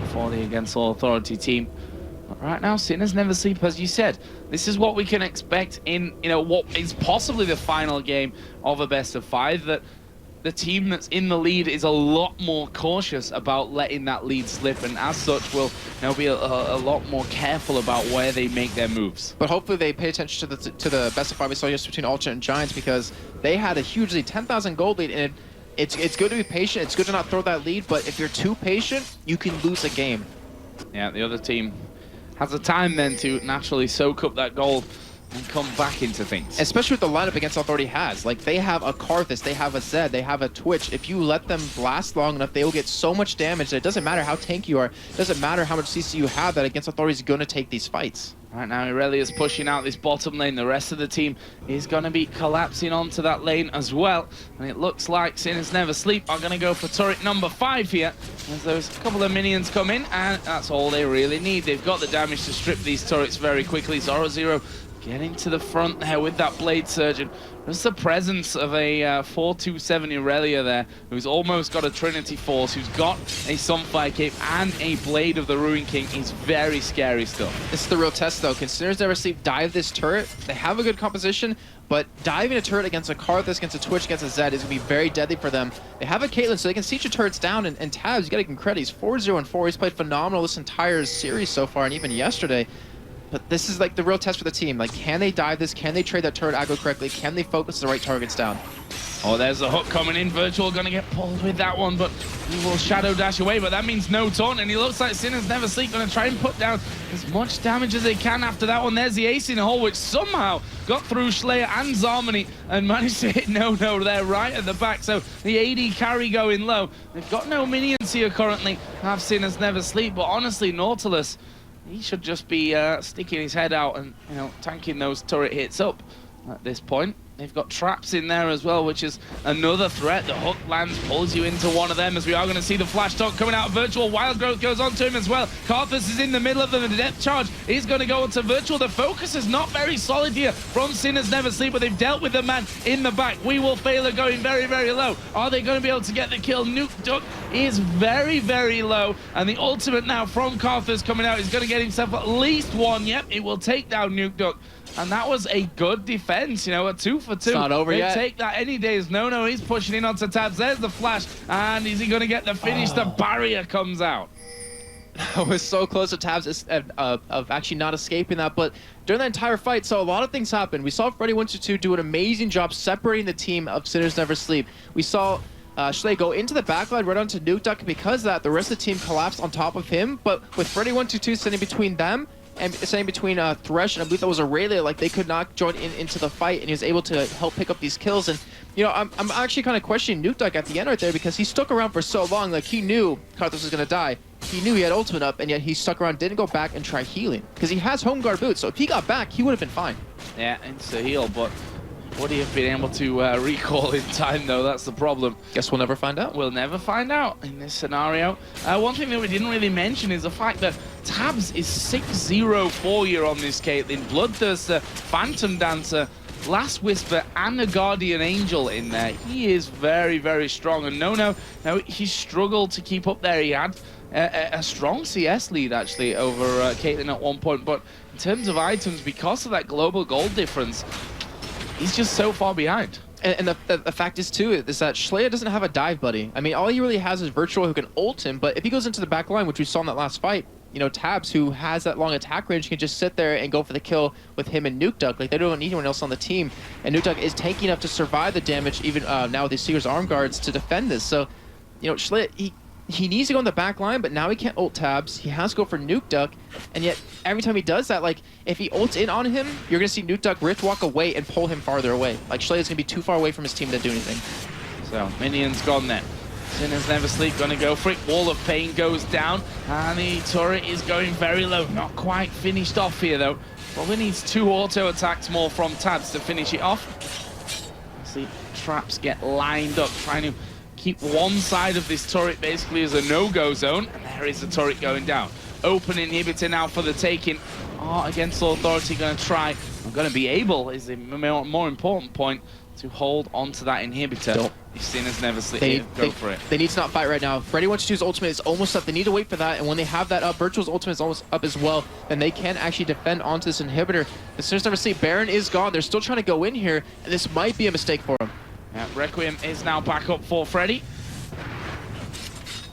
for the Against All Authority team. But right now, Sinners Never Sleep, as you said. This is what we can expect in, you know, what is possibly the final game of a best of 5. That the team that's in the lead is a lot more cautious about letting that lead slip, and as such will be a lot more careful about where they make their moves. But hopefully they pay attention to the best of 5 we saw yesterday between Alternate and Giants, because they had a huge lead, 10,000 gold lead, and it's good to be patient. It's good to not throw that lead, but if you're too patient, you can lose a game. Yeah, the other team has a time then to naturally soak up that gold and come back into things. Especially with the lineup against Authority has. Like, they have a Karthus, they have a Zed, they have a Twitch. If you let them last long enough, they will get so much damage that it doesn't matter how tanky you are, it doesn't matter how much CC you have, that against Authority is going to take these fights. Right now, Aurelia's pushing out this bottom lane. The rest of the team is going to be collapsing onto that lane as well. And it looks like Sinners Never Sleep are going to go for turret number 5 here, as there's a couple of minions come in, and that's all they really need. They've got the damage to strip these turrets very quickly. Zoro getting to the front there with that Blade Surgeon. Just the presence of a 427 Aurelia there, who's almost got a Trinity Force, who's got a Sunfire Cape and a Blade of the Ruin King, is very scary stuff. This is the real test, though. Can Sinners Never Sleep dive this turret? They have a good composition, but diving a turret against a Karthus, against a Twitch, against a Zed is going to be very deadly for them. They have a Caitlyn, so they can siege your turrets down, and Tabs, you got to give him credit. He's 4-0-4. He's played phenomenal this entire series so far, and even yesterday. But this is like the real test for the team. Like, can they dive this? Can they trade that turret aggro correctly? Can they focus the right targets down? Oh, there's the hook coming in. Virtual gonna get pulled with that one, but he will shadow dash away, but that means no taunt, and he looks like Sinners Never Sleep gonna try and put down as much damage as they can after that one. There's the ace in the hole, which somehow got through Slayer and Zarmony and managed to hit No there right at the back. So the AD carry going low. They've got no minions here currently, have Sinners Never Sleep, but honestly, Nautilus, he should just be sticking his head out and, tanking those turret hits up at this point. They've got traps in there as well, which is another threat. The hook lands, pulls you into one of them, as we are going to see the flash talk coming out of Virtual. Wild Growth goes on to him as well. Karthus is in the middle of them, and the depth charge is going to go onto Virtual. The focus is not very solid here from Sinners Never Sleep, but they've dealt with the man in the back. We Will Fail are going very, very low. Are they going to be able to get the kill? Nuke Duck is very, very low, and the ultimate now from Karthus coming out is going to get himself at least one. Yep, it will take down Nuke Duck. And that was a good defense, a 2 for 2. It's not over yet. Take that any day. No, he's pushing in onto Tabs. There's the flash, and is he going to get the finish? The barrier comes out. I was so close to Tabs of actually not escaping that, but during that entire fight, so a lot of things happened. We saw Freddy122 do an amazing job separating the team of Sinners Never Sleep. We saw Schley go into the backline right onto Nuke Duck, and because of that, the rest of the team collapsed on top of him, but with Freddy122 sitting between them, and saying between Thresh and I believe that was Aurelia, like they could not join into the fight, and he was able to help pick up these kills. And I'm actually kind of questioning Nuke Duck at the end right there, because he stuck around for so long. Like, he knew Karthus was gonna die, he knew he had ultimate up, and yet he stuck around, didn't go back and try healing, because he has home guard boots. So if he got back, he would have been fine. Yeah, insta heal, but would he have been able to recall in time, though? That's the problem. Guess we'll never find out. We'll never find out in this scenario. One thing that we didn't really mention is the fact that Tabs is 6-0-4 here on this Caitlyn. Bloodthirster, Phantom Dancer, Last Whisper, and a Guardian Angel in there. He is very, very strong. And no, he struggled to keep up there. He had a strong CS lead, actually, over Caitlyn at one point. But in terms of items, because of that global gold difference, he's just so far behind. And the fact is, too, is that Schleia doesn't have a dive buddy. I mean, all he really has is Virtual, who can ult him, but if he goes into the back line, which we saw in that last fight, Tabs, who has that long attack range, can just sit there and go for the kill with him and Nuke Duck. Like, they don't need anyone else on the team, and Nuke Duck is tanky enough to survive the damage, even now with these Seeker's arm guards, to defend this. So, Schleia, he needs to go in the back line, but now he can't ult Tabs. He has to go for Nuke Duck, and yet every time he does that, like, if he ults in on him, you're going to see Nuke Duck Rift walk away and pull him farther away. Like, Schleia's going to be too far away from his team to do anything. So, minions gone then. Sinners Never Sleep gonna go for it. Wall of Pain goes down, and the turret is going very low. Not quite finished off here, though. Probably needs 2 auto attacks more from Tabs to finish it off. See, traps get lined up, trying to keep one side of this turret basically as a no-go zone, and there is the turret going down. Open inhibitor now for the taking. Against Authority gonna try. I'm gonna be able, is the more important point, to hold onto that inhibitor. If Sinners Never Sleep, go for it. They need to not fight right now. Freddy122's ultimate is almost up. They need to wait for that, and when they have that up, Virtual's ultimate is almost up as well, then they can actually defend onto this inhibitor. The Sinners Never Sleep, Baron is gone. They're still trying to go in here, and this might be a mistake for them. Requiem is now back up for Freddy.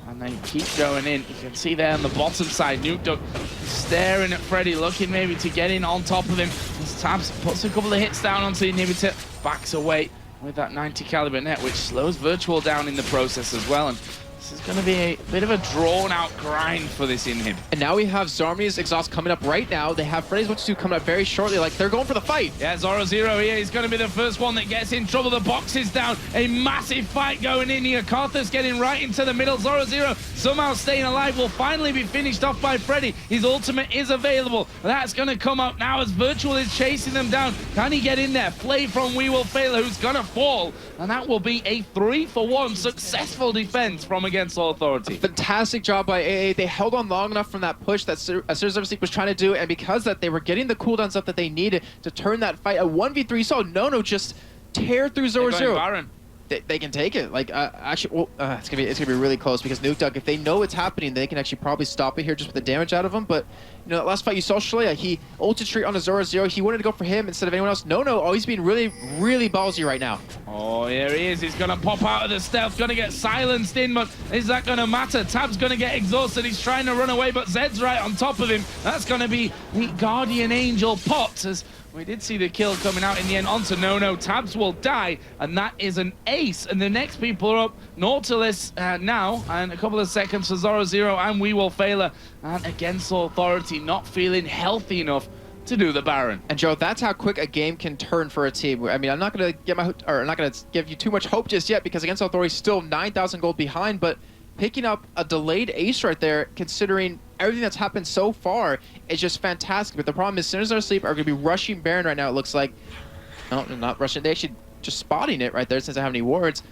And they keep going in. You can see there on the bottom side, Nukeduck staring at Freddy, looking maybe to get in on top of him. As Tabs puts a couple of hits down onto the inhibitor, backs away with that 90 caliber net, which slows Virtual down in the process as well. And this is going to be a bit of a drawn-out grind for this Inhib. And now we have Zarmy's Exhaust coming up right now. They have Freddy's 1-2 coming up very shortly. Like, they're going for the fight. Yeah, Zoro Zero here. He's going to be the first one that gets in trouble. The box is down. A massive fight going in here. Karthus getting right into the middle. Zoro Zero somehow staying alive. Will finally be finished off by Freddy. His ultimate is available. That's going to come up now as Virtual is chasing them down. Can he get in there? Play from We Will Fail, who's going to fall. And that will be a 3-for-1 successful defense from Against All Authority. Fantastic job by AA. They held on long enough from that push that Sleep was trying to do, and because that they were getting the cooldowns up that they needed to turn that fight. A 1v3, you saw Nono just tear through Zoro Zero. Baron. They can take it. Like, actually, well, it's gonna be really close because Nukeduck, if they know it's happening, they can actually probably stop it here just with the damage out of him. But you know, that last fight you saw Shalea, he ulted straight on a Zoro Zero. He wanted to go for him instead of anyone else. No, always being really ballsy right now. Oh, here he is. He's gonna pop out of the stealth, gonna get silenced in, but is that gonna matter? Tab's gonna get exhausted. He's trying to run away, but Zed's right on top of him. That's gonna be the Guardian Angel pot, as we did see the kill coming out in the end onto No. Tabs will die, and that is an ace. And the next people are up, Nautilus now, and a couple of seconds for Zoro Zero and We Will Fail. And Against Authority not feeling healthy enough to do the Baron. And Joe, that's how quick a game can turn for a team. I mean, I'm not gonna give you too much hope just yet because Against Authority is still 9,000 gold behind, but picking up a delayed ace right there, considering everything that's happened so far, is just fantastic. But the problem is, Sinners Are Asleep are going to be rushing Baron right now, it looks like. No, they're not rushing. They're actually just spotting it right there since they have any wards.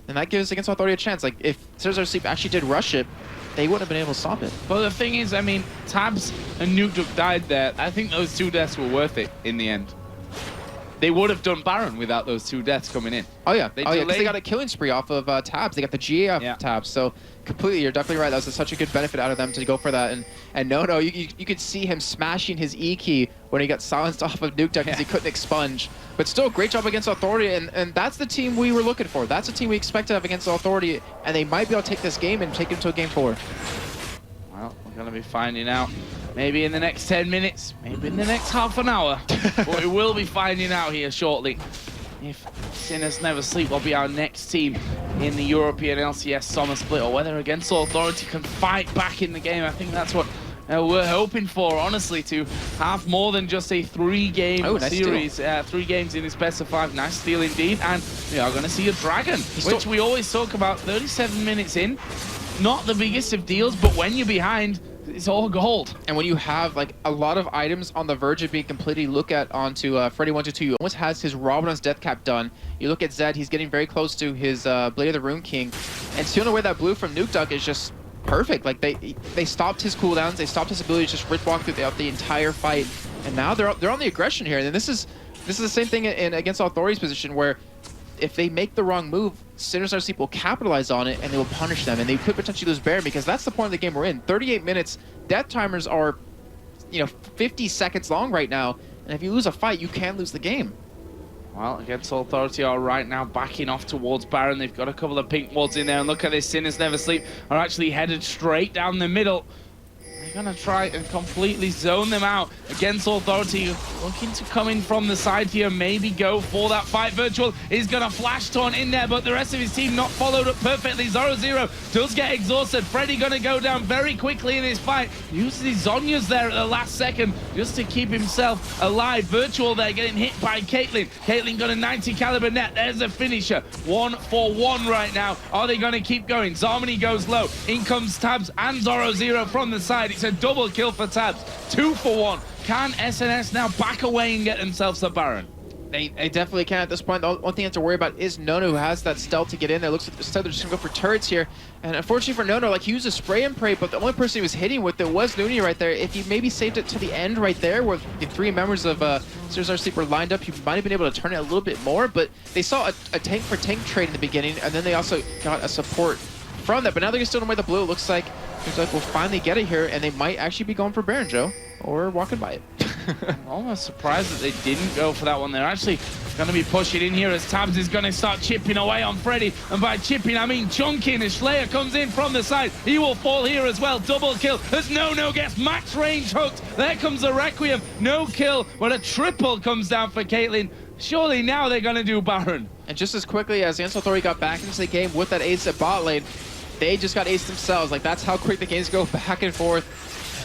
And that gives Against Authority a chance. Like, if Sinners Are Asleep actually did rush it, they wouldn't have been able to stop it. But the thing is, I mean, Tabs and Nukeduck died there. I think those 2 deaths were worth it in the end. They would have done Baron without those 2 deaths coming in. Oh yeah, because they got a killing spree off of Tabs. They got the GA off of Tabs. So completely, you're definitely right. That was such a good benefit out of them to go for that. And no, you could see him smashing his E key when he got silenced off of Nukeduck because he couldn't expunge. But still, great job Against Authority, and that's the team we were looking for. That's the team we expected to have Against Authority, and they might be able to take this game and take it to a game 4. Well, we're going to be finding out. Maybe in the next 10 minutes, maybe in the next half an hour. But we will be finding out here shortly if Sinners Never Sleep will be our next team in the European LCS Summer Split, or whether Against Authority can fight back in the game. I think that's what we're hoping for, honestly, to have more than just a 3-game series. 3 games in this best of 5. Nice steal indeed. And we are going to see a Dragon, which we always talk about 37 minutes in. Not the biggest of deals, but when you're behind, it's all gold. And when you have like a lot of items on the verge of being completely looked at onto Freddy 1-2, he almost has his Robin's Death Cap done. You look at Zed, he's getting very close to his Blade of the Rune King. And stealing away that blue from Nukeduck is just perfect. Like they stopped his cooldowns, they stopped his ability to just rip walk throughout the entire fight. And now they're on the aggression here. And this is the same thing in Against Authority's position, where if they make the wrong move, Sinners Are Asleep will capitalize on it and they will punish them, and they could potentially lose Baron, because that's the point of the game we're in. 38 minutes, death timers are, 50 seconds long right now, and if you lose a fight, you can lose the game. Well, Against Authority are right now backing off towards Baron. They've got a couple of pink wards in there, and look at this, Sinners Never Sleep are actually headed straight down the middle. They're going to try and completely zone them out. Against Authority looking to come in from the side here, maybe go for that fight. Virtual is going to flash taunt in there, but the rest of his team not followed up perfectly. Zoro Zero does get exhausted. Freddy going to go down very quickly in this fight. Uses his Zhonya's there at the last second just to keep himself alive. Virtual there getting hit by Caitlyn. Caitlyn got a 90 caliber net. There's a finisher. 1-for-1 right now. Are they going to keep going? Zarmany goes low. In comes Tabs and Zoro Zero from the side. It's a double kill for Tabs. 2-for-1. Can SNS now back away and get themselves a Baron? They definitely can at this point. The only thing you have to worry about is Nono, who has that stealth to get in there. Looks like they're just going to go for turrets here. And unfortunately for Nono, like, he used a spray and pray, but the only person he was hitting with it was Noonie right there. If he maybe saved it to the end right there, where the 3 members of Sinners Are Asleep were lined up, he might have been able to turn it a little bit more. But they saw a tank for tank trade in the beginning, and then they also got a support from that. But now they're still away the blue. It looks like we'll finally get it here, and they might actually be going for Baron, Joe, or walking by it. I'm almost surprised that they didn't go for that one. They're actually Gonna be pushing in here as Tabs is gonna start chipping away on Freddy. And by chipping, I mean chunking as Slayer comes in from the side. He will fall here as well. Double kill as No gets max range hooked. There comes the Requiem. No kill, but a triple comes down for Caitlyn. Surely now they're gonna do Baron. And just as quickly as Ansel Authority got back into the game with that ace at bot lane, they just got aced themselves. Like, that's how quick the games go back and forth.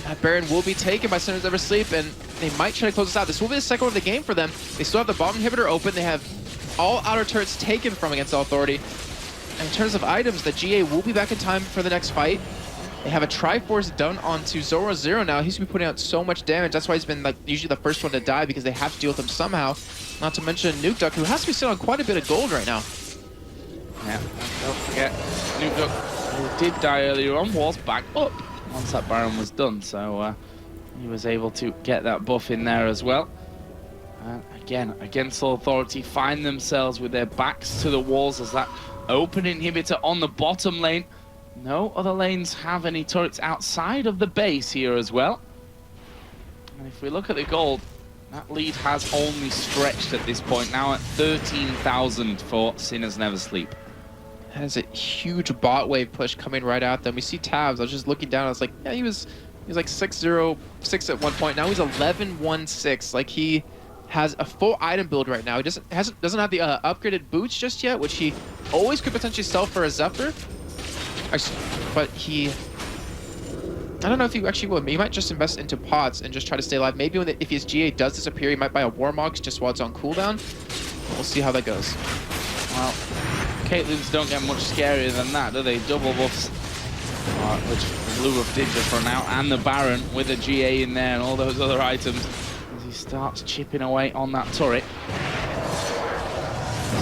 That Baron will be taken by Sinners Never Sleep, and they might try to close this out. This will be the second one of the game for them. They still have the bottom inhibitor open. They have all outer turrets taken from against Authority. And in terms of items, the GA will be back in time for the next fight. They have a Triforce done onto Zoro now. He's gonna be putting out so much damage. That's why he's been like usually the first one to die, because they have to deal with him somehow. Not to mention Nuke Duck, who has to be sitting on quite a bit of gold right now. Yeah, don't forget, Nuke Duck, who did die earlier on, was back up once that Baron was done, so he was able to get that buff in there as well. Again, against Authority, find themselves with their backs to the walls as that open inhibitor on the bottom lane. No other lanes have any turrets outside of the base here as well. And if we look at the gold, that lead has only stretched at this point, now at 13,000 for Sinners Never Sleep. Has a huge bot wave push coming right at them. We see Tabs. I was just looking down. I was like, yeah, he was like 6-0-6 at one point. Now he's 11-1-6. Like, he has a full item build right now. He doesn't have the upgraded boots just yet, which he always could potentially sell for a Zephyr. But he, I don't know if he actually would. He might just invest into pots and just try to stay alive. Maybe if his GA does disappear, he might buy a Warmogs just while it's on cooldown. We'll see how that goes. Well, Caitlyn's don't get much scarier than that, do they? Double buffs, which Blue Buff did just run out, and the Baron with a GA in there and all those other items as he starts chipping away on that turret.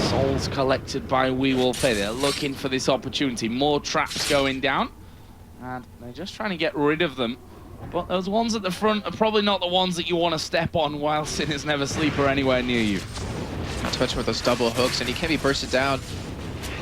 Souls collected by Weewolf. They're looking for this opportunity. More traps going down, and they're just trying to get rid of them. But those ones at the front are probably not the ones that you want to step on while Sinners Never Sleep are anywhere near you. Not to mention with those double hooks, and he can't be bursted down.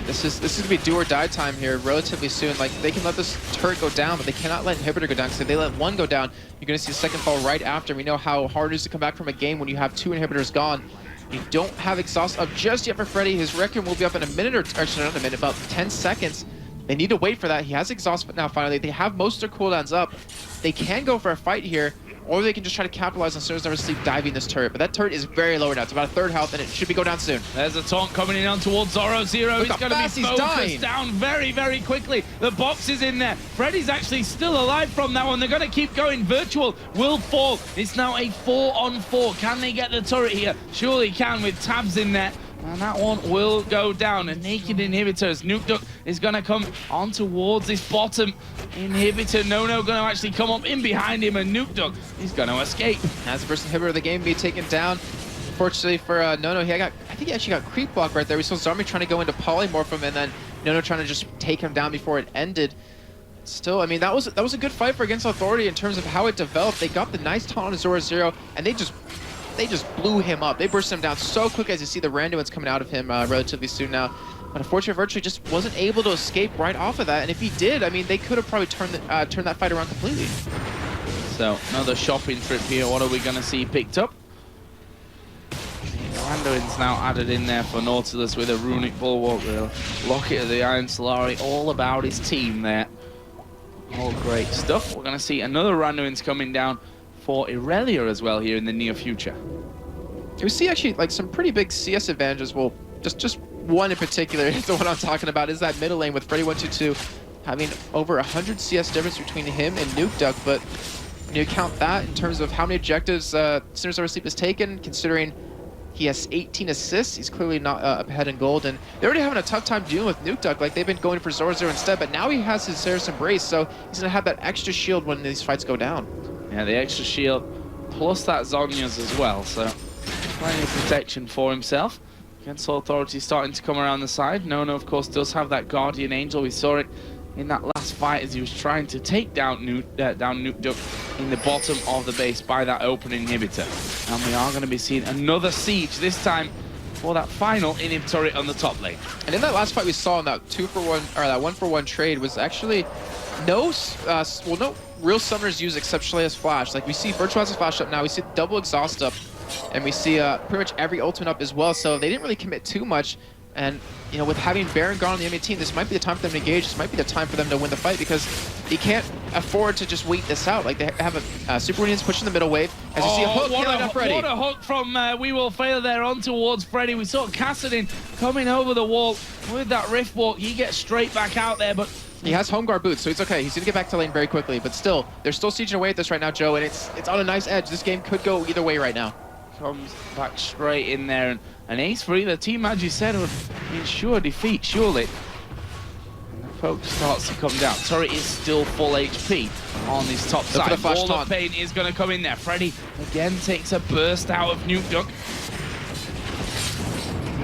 This is gonna be do or die time here relatively soon. Like, they can let this turret go down, but they cannot let inhibitor go down, because if they let one go down, you're gonna see the second fall right after. We know how hard it is to come back from a game when you have two inhibitors gone. You don't have exhaust up just yet for Freddy. His Requiem will be up in a minute, or actually not a minute, about 10 seconds. They need to wait for that. He has exhaust now finally. They have most of their cooldowns up. They can go for a fight here, or they can just try to capitalize on Sinners Never Sleep diving this turret. But that turret is very low now. It's about a third health, and it should be go down soon. There's a taunt coming in on towards Zoro. He's going to be focused down very, very quickly. The box is in there. Freddy's actually still alive from that one. They're going to keep going. Virtual will fall. It's now a 4-on-4. Can they get the turret here? Surely can, with Tabs in there. And that one will go down. A naked inhibitor as Nuke Duck is going to come on towards this bottom inhibitor. No going to actually come up in behind him, and Nuke Duck is going to escape. As the first inhibitor of the game be taken down. Unfortunately for No, I think he actually got creep block right there. We saw Zarmi trying to go into polymorph him, and then No trying to just take him down before it ended. Still, I mean, that was a good fight for Against Authority in terms of how it developed. They got the nice taunt on Zoro, and they just blew him up. They burst him down so quick, as you see the randoms coming out of him relatively soon now. But unfortunately, Virtually just wasn't able to escape right off of that. And if he did, I mean, they could have probably turned that fight around completely. So another shopping trip here. What are we going to see picked up? Randoin's now added in there for Nautilus with a Runic Bulwark, Locket of the Iron Solari, all about his team there. All great stuff. We're going to see another Randoin's coming down for Irelia as well here in the near future. We see actually like some pretty big CS advantages. Well, just one in particular is the one I'm talking about, is that middle lane with Freddy122 having over 100 CS difference between him and Nuke Duck. But when you count that in terms of how many objectives Sinners Never Sleep has taken, considering he has 18 assists, he's clearly not up ahead in gold. And they're already having a tough time dealing with Nuke Duck. Like, they've been going for Zoro instead, but now he has his Ceres Embrace, so he's going to have that extra shield when these fights go down. Yeah, the extra shield, plus that Zhonya's as well, so plenty of protection for himself. Against Authority starting to come around the side. No, of course, does have that Guardian Angel. We saw it in that last fight as he was trying to take down Nuke Duck in the bottom of the base by that open inhibitor. And we are going to be seeing another siege, this time for that final inhib turret on the top lane. And in that last fight we saw in that 2-for-1, or that 1-for-1 trade, was actually no real summoners used except Shalea's Flash. Like, we see Virtual has a Flash up now, we see double exhaust up. and we see pretty much every ultimate up as well, so they didn't really commit too much. And, you know, with having Baron gone on the enemy team, this might be the time for them to engage. This might be the time for them to win the fight, because they can't afford to just wait this out. Like, they have a Super Minions pushing the middle wave. As you see a hook killing up Freddy. What a hook from We Will Fail there on towards Freddy. We saw Kassadin coming over the wall with that Rift Walk. He gets straight back out there, but he has home guard boots, so it's okay. He's gonna get back to lane very quickly, but still, they're still sieging away at this right now, Joe, and it's on a nice edge. This game could go either way right now. Comes back straight in there, and an ace for either team, as you said, would ensure defeat, surely. And the poke starts to come down. Turret is still full HP on his top side. Wall of Pain is going to come in there. Freddy again takes a burst out of Nuke Duck.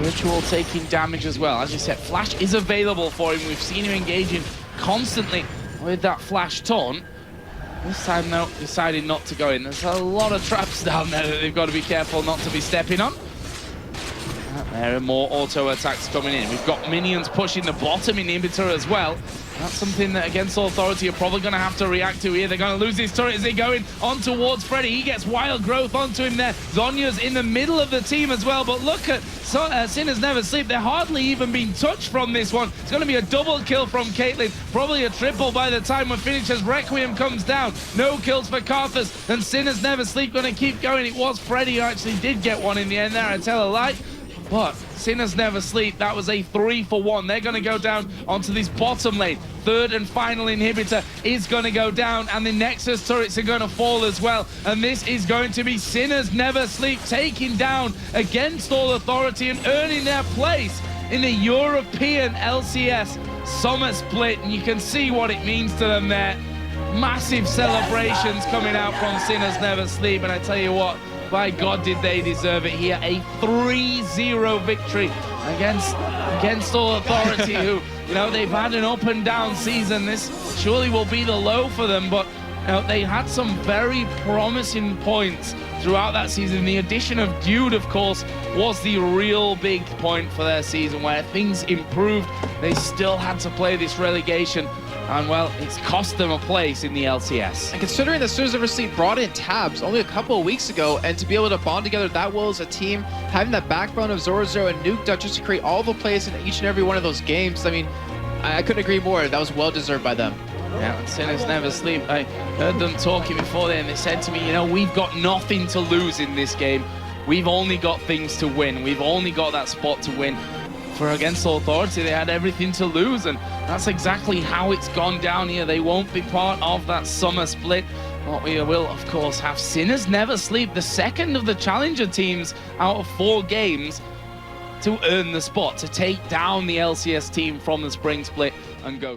Virtual taking damage as well. As you said, Flash is available for him. We've seen him engaging constantly with that Flash taunt. This time, though, decided not to go in. There's a lot of traps down there that they've got to be careful not to be stepping on. There are more auto attacks coming in. We've got minions pushing the bottom inhibitor as well. That's something that Against Authority are probably going to have to react to here. They're going to lose his turret as they go in on towards Freddy. He gets Wild Growth onto him there. Zhonya's in the middle of the team as well. But look at Sinners Never Sleep. They're hardly even being touched from this one. It's going to be a double kill from Caitlyn. Probably a triple by the time we finish as Requiem comes down. No kills for Karthus. And Sinners Never Sleep going to keep going. It was Freddy who actually did get one in the end there, I tell a lie. But Sinners Never Sleep, that was a 3-for-1. They're going to go down onto this bottom lane. Third and final inhibitor is going to go down, and the Nexus turrets are going to fall as well. And this is going to be Sinners Never Sleep taking down Against All Authority and earning their place in the European LCS Summer Split. And you can see what it means to them there. Massive celebrations coming out from Sinners Never Sleep, and I tell you what, by God, did they deserve it here. A 3-0 victory against All Authority, who, you know, they've had an up and down season. This surely will be the low for them, but you know, they had some very promising points throughout that season. The addition of Dude, of course, was the real big point for their season, where things improved. They still had to play this relegation, and well, it's cost them a place in the LCS. And considering that Sinners Never Sleep brought in Tabs only a couple of weeks ago, and to be able to bond together that well as a team, having that backbone of Zoro and Nuke Duck just to create all the plays in each and every one of those games, I mean, I couldn't agree more. That was well deserved by them. Yeah, Sinners Never Sleep. I heard them talking before then, and they said to me, you know, we've got nothing to lose in this game. We've only got things to win. We've only got that spot to win. For Against Authority, they had everything to lose, and that's exactly how it's gone down here. They won't be part of that summer split. But we will, of course, have Sinners Never Sleep, the second of the challenger teams out of 4 games, to earn the spot, to take down the LCS team from the spring split and go.